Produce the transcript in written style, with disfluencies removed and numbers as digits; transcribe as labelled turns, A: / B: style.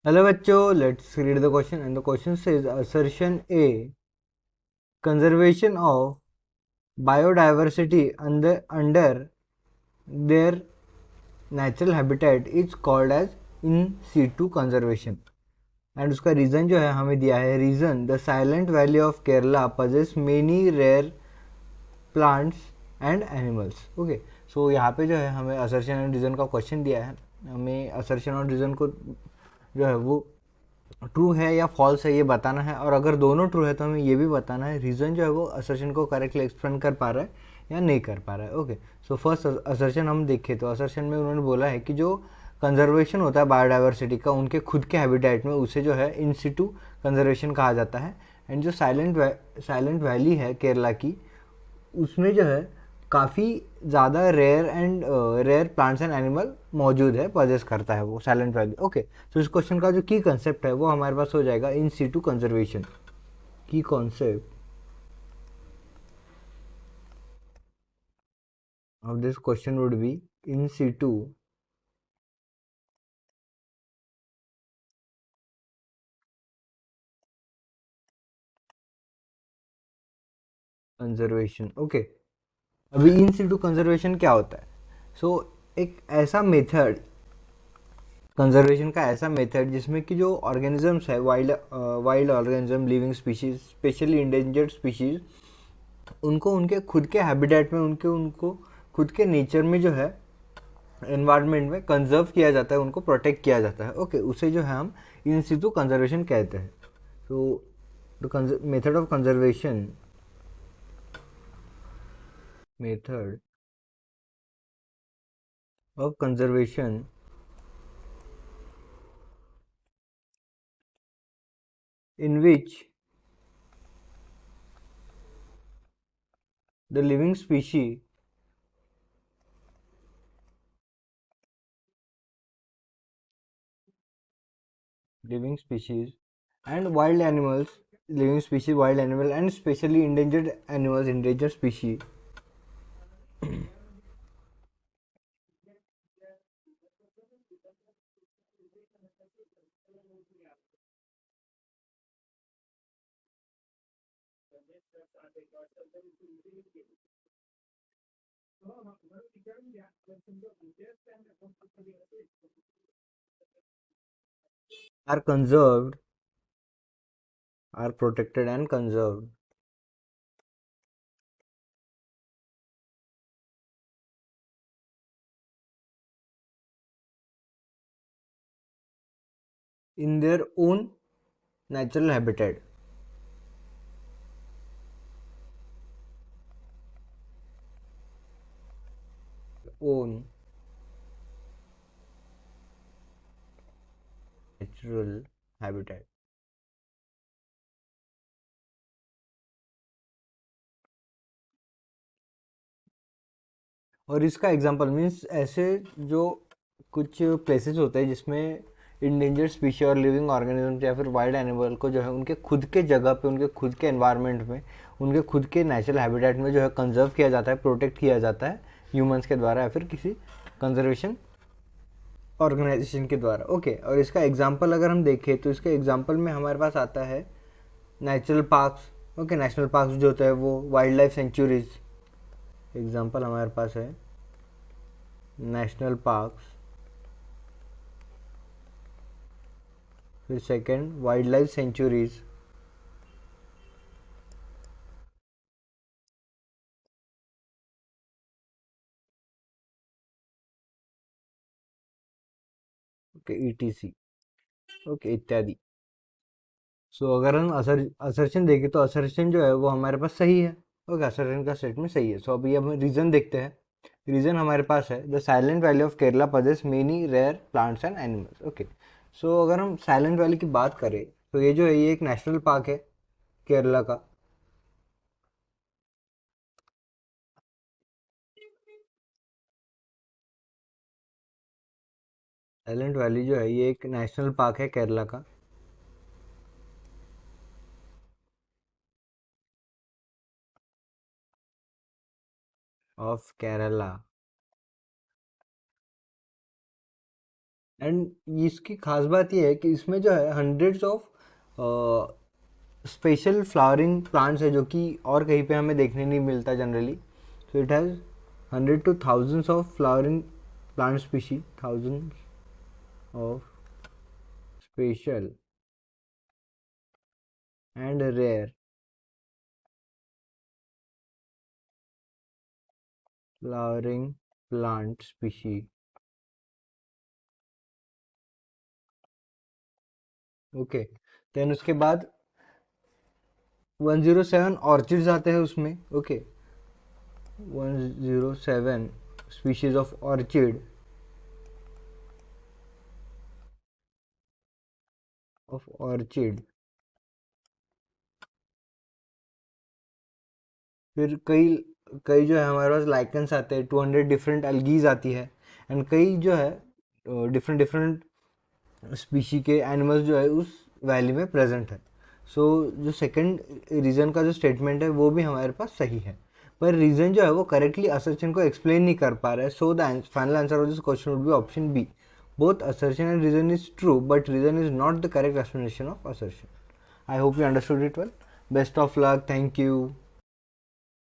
A: Hello बच्चों, let's read the question and the question says assertion A, conservation of biodiversity under their natural habitat is called as in situ conservation। And उसका reason जो है हमें दिया है, reason the silent valley of Kerala possesses many rare plants and animals. Okay, so यहाँ पे जो है हमें असर्शन एंड रीज़न का क्वेश्चन दिया है। हमें असर्शन और रीज़न को जो है वो ट्रू है या फॉल्स है ये बताना है, और अगर दोनों ट्रू है तो हमें ये भी बताना है रीज़न जो है वो असर्शन को करेक्टली एक्सप्लेन कर पा रहा है या नहीं कर पा रहा है। ओके, सो फर्स्ट असर्शन हम देखें तो असर्शन में उन्होंने बोला है कि जो कंजर्वेशन होता है बायोडाइवर्सिटी का उनके खुद के हैबिटेट में, उसे जो है इन सिटू कंजर्वेशन कहा जाता है। एंड जो साइलेंट वैली है केरला की, उसमें जो है काफ़ी ज़्यादा रेयर प्लांट्स एंड एनिमल मौजूद है, पजेस करता है वो साइलेंट वैली। ओके, तो इस क्वेश्चन का जो की कंसेप्ट है वो हमारे पास हो जाएगा इन सीटू कंजर्वेशन। की concept of this question would be in situ conservation. Okay, अभी इन सीटू कंजर्वेशन क्या होता है? सो एक ऐसा मेथड, कंजर्वेशन का ऐसा मेथड जिसमें कि जो ऑर्गेनिजम्स है, wild organism, living species, specially endangered species, उनको उनके खुद के हैबिटेट में, उनके उनको खुद के नेचर में जो है, एनवायरनमेंट में कंजर्व किया जाता है, उनको प्रोटेक्ट किया जाता है। ओके, उसे जो है हम इन सितु कंजर्वेशन कहते हैं। तो the method of conservation, method of conservation in which the living species and wild animals, living species, wild animal, and specially endangered animals, endangered species are conserved, are protected and conserved in their own natural habitat, own natural habitat। और इसका example means ऐसे जो कुछ places होते हैं जिसमें endangered species और living organism या फिर वाइल्ड एनिमल को जो है उनके खुद के जगह पे, उनके खुद के एनवायरनमेंट में, उनके खुद के नेचुरल हैबिटेट में जो है कंजर्व किया जाता है, प्रोटेक्ट किया जाता है ह्यूमंस के द्वारा या फिर किसी कंजर्वेशन ऑर्गेनाइजेशन के द्वारा। ओके, और इसका एग्जांपल अगर हम देखें तो इसके एग्जांपल में हमारे पास आता है natural parks. Okay, national parks जो होता है वो वाइल्ड लाइफ सेंचुरीज, एग्जांपल हमारे पास है नेशनल पार्क्स। फिर second wild life sanctuaries, okay, etc, okay, इत्यादि। सो अगर हम असर्शन देखें तो असर्शन जो है वो हमारे पास सही है। ओके, असर्शन का स्टेटमेंट सही है। सो अभी हम रीजन देखते हैं। रीजन हमारे पास है the silent valley of Kerala possesses many rare plants and animals. Okay, so अगर हम साइलेंट वैली की बात करें तो ये जो है ये एक नेशनल पार्क है केरला का। साइलेंट वैली जो है ये एक नेशनल पार्क है केरला का। ऑफ केरला एंड इसकी खास बात ये है कि इसमें जो है hundreds of special flowering plants है जो कि और कहीं पे हमें देखने नहीं मिलता generally. So it has 100 to 1000s of flowering plant species, thousands of special and rare flowering plant species. Okay, then उसके बाद 107 ऑर्चिड्स आते हैं उसमें. Okay, 107 species of orchid. फिर कई कई जो है हमारे पास लाइकन्स आते हैं, 200 डिफरेंट अलगीज आती है. एंड कई जो है डिफरेंट डिफरेंट स्पीशी के एनिमल्स जो है उस वैली में प्रेजेंट है. सो जो सेकंड रीज़न का जो स्टेटमेंट है वो भी हमारे पास सही है, पर रीज़न जो है वो करेक्टली असर्शन को एक्सप्लेन नहीं कर पा रहा है. So the final answer of this question would be option B. Both assertion and reason is true, but reason is not the correct explanation of assertion. I hope you understood it well. Best of luck. Thank you.